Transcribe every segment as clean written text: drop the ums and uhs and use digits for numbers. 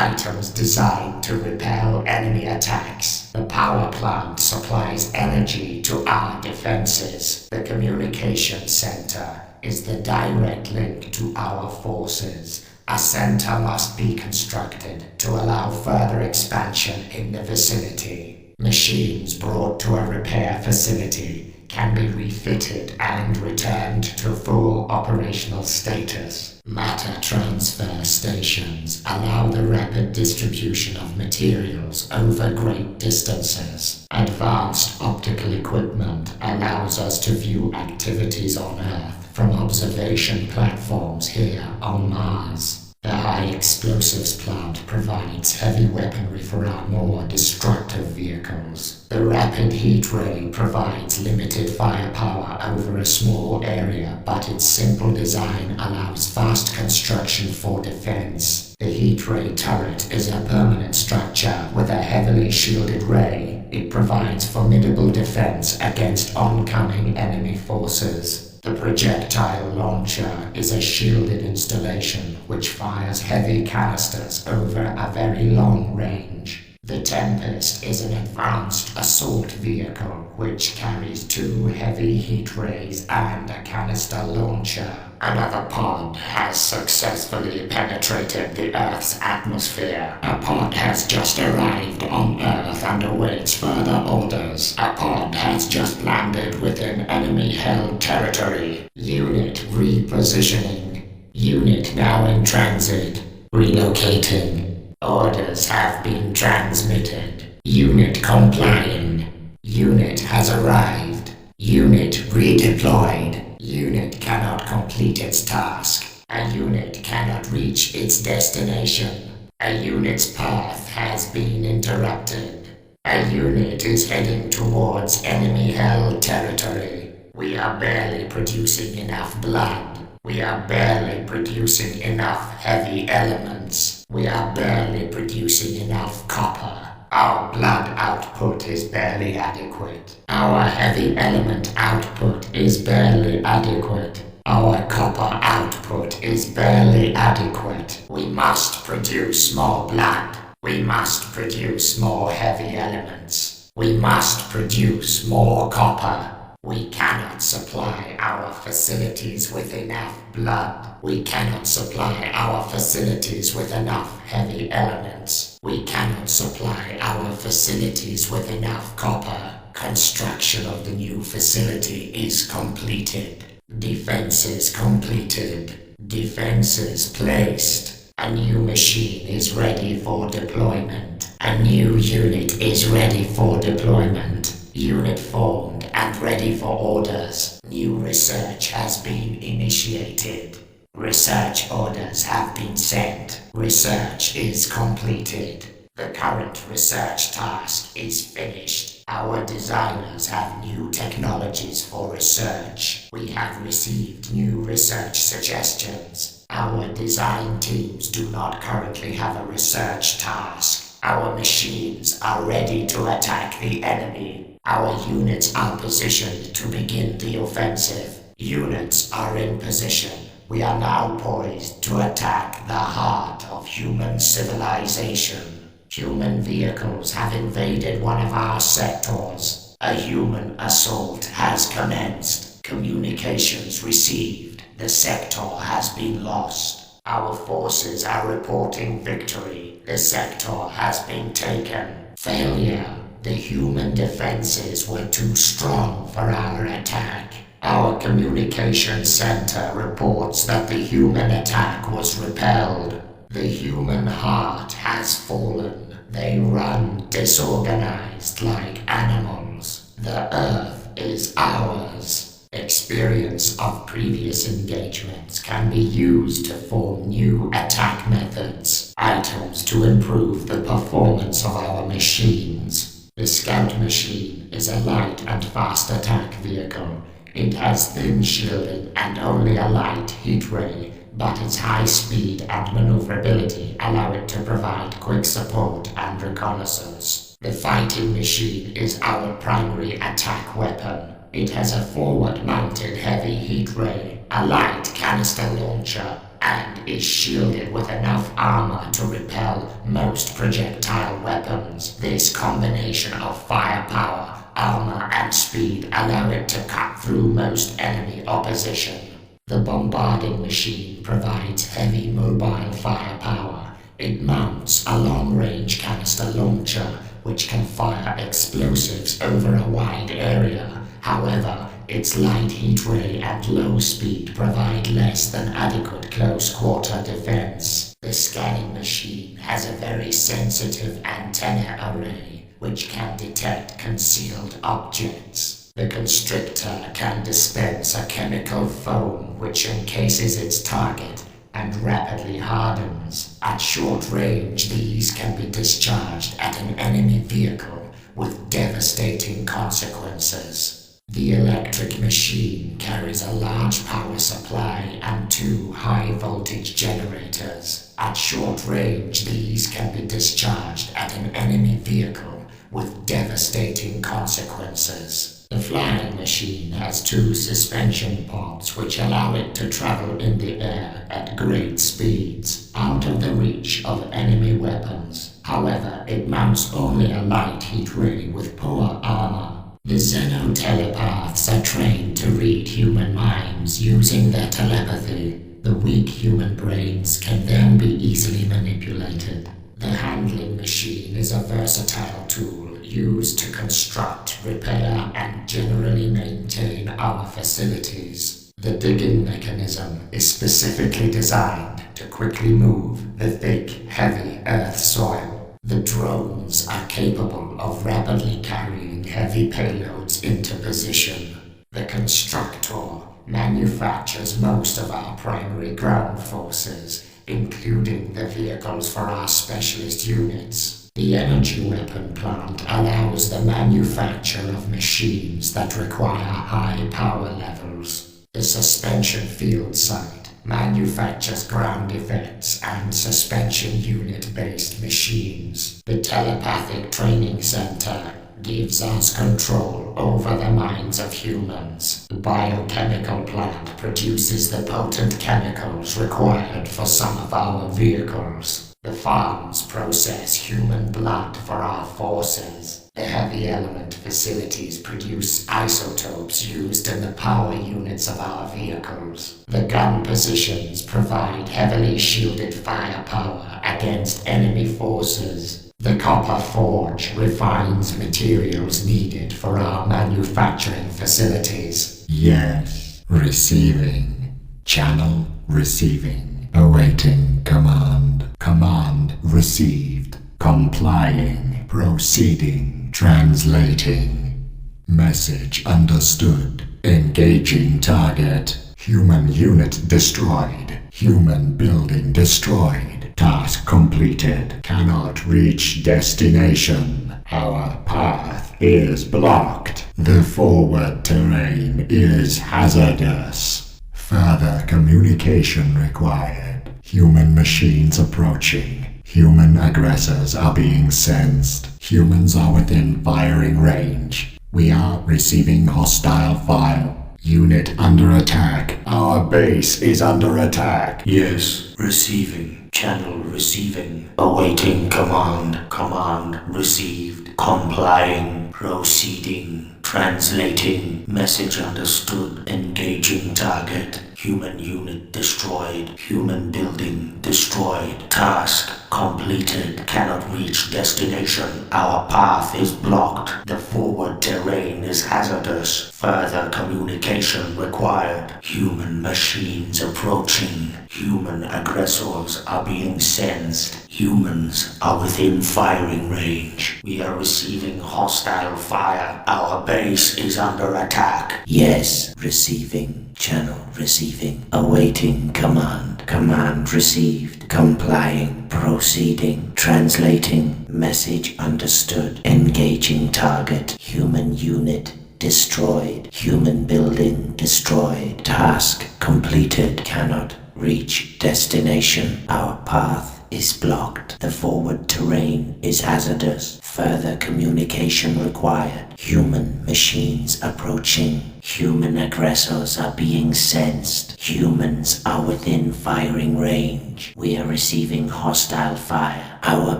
items designed to repel enemy attacks. The power plant supplies energy to our defenses. The communication center is the direct link to our forces. A center must be constructed to allow further expansion in the vicinity. Machines brought to a repair facility can be refitted and returned to full operational status. Matter transfer stations allow the rapid distribution of materials over great distances. Advanced optical equipment allows us to view activities on Earth from observation platforms here on Mars. The high explosives plant provides heavy weaponry for our more destructive vehicles. The rapid heat ray provides limited firepower over a small area, but its simple design allows fast construction for defense. The heat ray turret is a permanent structure with a heavily shielded ray. It provides formidable defense against oncoming enemy forces. The projectile launcher is a shielded installation which fires heavy canisters over a very long range. The Tempest is an advanced assault vehicle which carries 2 heavy heat rays and a canister launcher. Another pod has successfully penetrated the Earth's atmosphere. A pod has just arrived on Earth and awaits further orders. A pod has just landed within enemy-held territory. Unit repositioning. Unit now in transit. Relocating. Orders have been transmitted. Unit complying. Unit has arrived. Unit redeployed. Unit cannot complete its task. A unit cannot reach its destination. A unit's path has been interrupted. A unit is heading towards enemy-held territory. We are barely producing enough blood. We are barely producing enough heavy elements. We are barely producing enough copper. Our blood output is barely adequate. Our heavy element output is barely adequate. Our copper output is barely adequate. We must produce more blood. We must produce more heavy elements. We must produce more copper. We cannot supply our facilities with enough blood. We cannot supply our facilities with enough heavy elements. We cannot supply our facilities with enough copper. Construction of the new facility is completed. Defenses completed. Defenses placed. A new machine is ready for deployment. A new unit is ready for deployment. Unit formed and ready for orders. New research has been initiated. Research orders have been sent. Research is completed. The current research task is finished. Our designers have new technologies for research. We have received new research suggestions. Our design teams do not currently have a research task. Our machines are ready to attack the enemy. Our units are positioned to begin the offensive. Units are in position. We are now poised to attack the heart of human civilization. Human vehicles have invaded one of our sectors. A human assault has commenced. Communications received. The sector has been lost. Our forces are reporting victory. The sector has been taken. Failure. The human defenses were too strong for our attack. Our communication center reports that the human attack was repelled. The human heart has fallen. They run disorganized like animals. The Earth is ours. Experience of previous engagements can be used to form new attack methods, items to improve the performance of our machines. The Scout machine is a light and fast attack vehicle. It has thin shielding and only a light heat ray, but its high speed and maneuverability allow it to provide quick support and reconnaissance. The fighting machine is our primary attack weapon. It has a forward-mounted heavy heat ray, a light canister launcher, and is shielded with enough armor to repel most projectile weapons. This combination of firepower, armor, and speed allow it to cut through most enemy opposition. The bombarding machine provides heavy mobile firepower. It mounts a long-range canister launcher which can fire explosives over a wide area. However, its light heat ray and low speed provide less than adequate close-quarter defense. The scanning machine has a very sensitive antenna array which can detect concealed objects. The constrictor can dispense a chemical foam which encases its target and rapidly hardens. At short range, these can be discharged at an enemy vehicle with devastating consequences. The electric machine carries a large power supply and 2 high-voltage generators. At short range, these can be discharged at an enemy vehicle with devastating consequences. The flying machine has 2 suspension pods which allow it to travel in the air at great speeds, out of the reach of enemy weapons. However, it mounts only a light heat ray with poor armor. The xenotelepaths are trained to read human minds using their telepathy. The weak human brains can then be easily manipulated. The handling machine is a versatile tool used to construct, repair, and generally maintain our facilities. The digging mechanism is specifically designed to quickly move the thick, heavy earth soil. The drones are capable of rapidly carrying heavy payloads into position. The constructor manufactures most of our primary ground forces, including the vehicles for our specialist units. The energy weapon plant allows the manufacture of machines that require high power levels. The suspension field site manufactures ground effects and suspension unit-based machines. The telepathic training center gives us control over the minds of humans. The biochemical plant produces the potent chemicals required for some of our vehicles. The farms process human blood for our forces. The heavy element facilities produce isotopes used in the power units of our vehicles. The gun positions provide heavily shielded firepower against enemy forces. The copper forge refines materials needed for our manufacturing facilities. Yes, receiving. Channel receiving. Awaiting command. Command received. Complying. Proceeding. Translating. Message understood. Engaging target. Human unit destroyed. Human building destroyed. Task completed. Cannot reach destination. Our path is blocked. The forward terrain is hazardous. Further communication required. Human machines approaching. Human aggressors are being sensed. Humans are within firing range. We are receiving hostile fire. Unit under attack. Our base is under attack. Yes, receiving. Channel receiving. Awaiting command. Command received. Complying. Proceeding. Translating. Message understood. Engaging target. Human unit destroyed. Human building destroyed. Task completed. Cannot reach destination. Our path is blocked. The forward terrain is hazardous. Further communication required. Human machines approaching. Human aggressors are being sensed. Humans are within firing range. We are receiving hostile fire. Our base is under attack. Yes, receiving. Channel receiving. Awaiting command. Command received. Complying. Proceeding. Translating. Message understood. Engaging target. Human unit destroyed. Human building destroyed. Task completed. Cannot reach destination. Our path is blocked. The forward terrain is hazardous. Further communication required. Human machines approaching. Human aggressors are being sensed. Humans are within firing range. We are receiving hostile fire. Our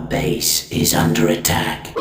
base is under attack.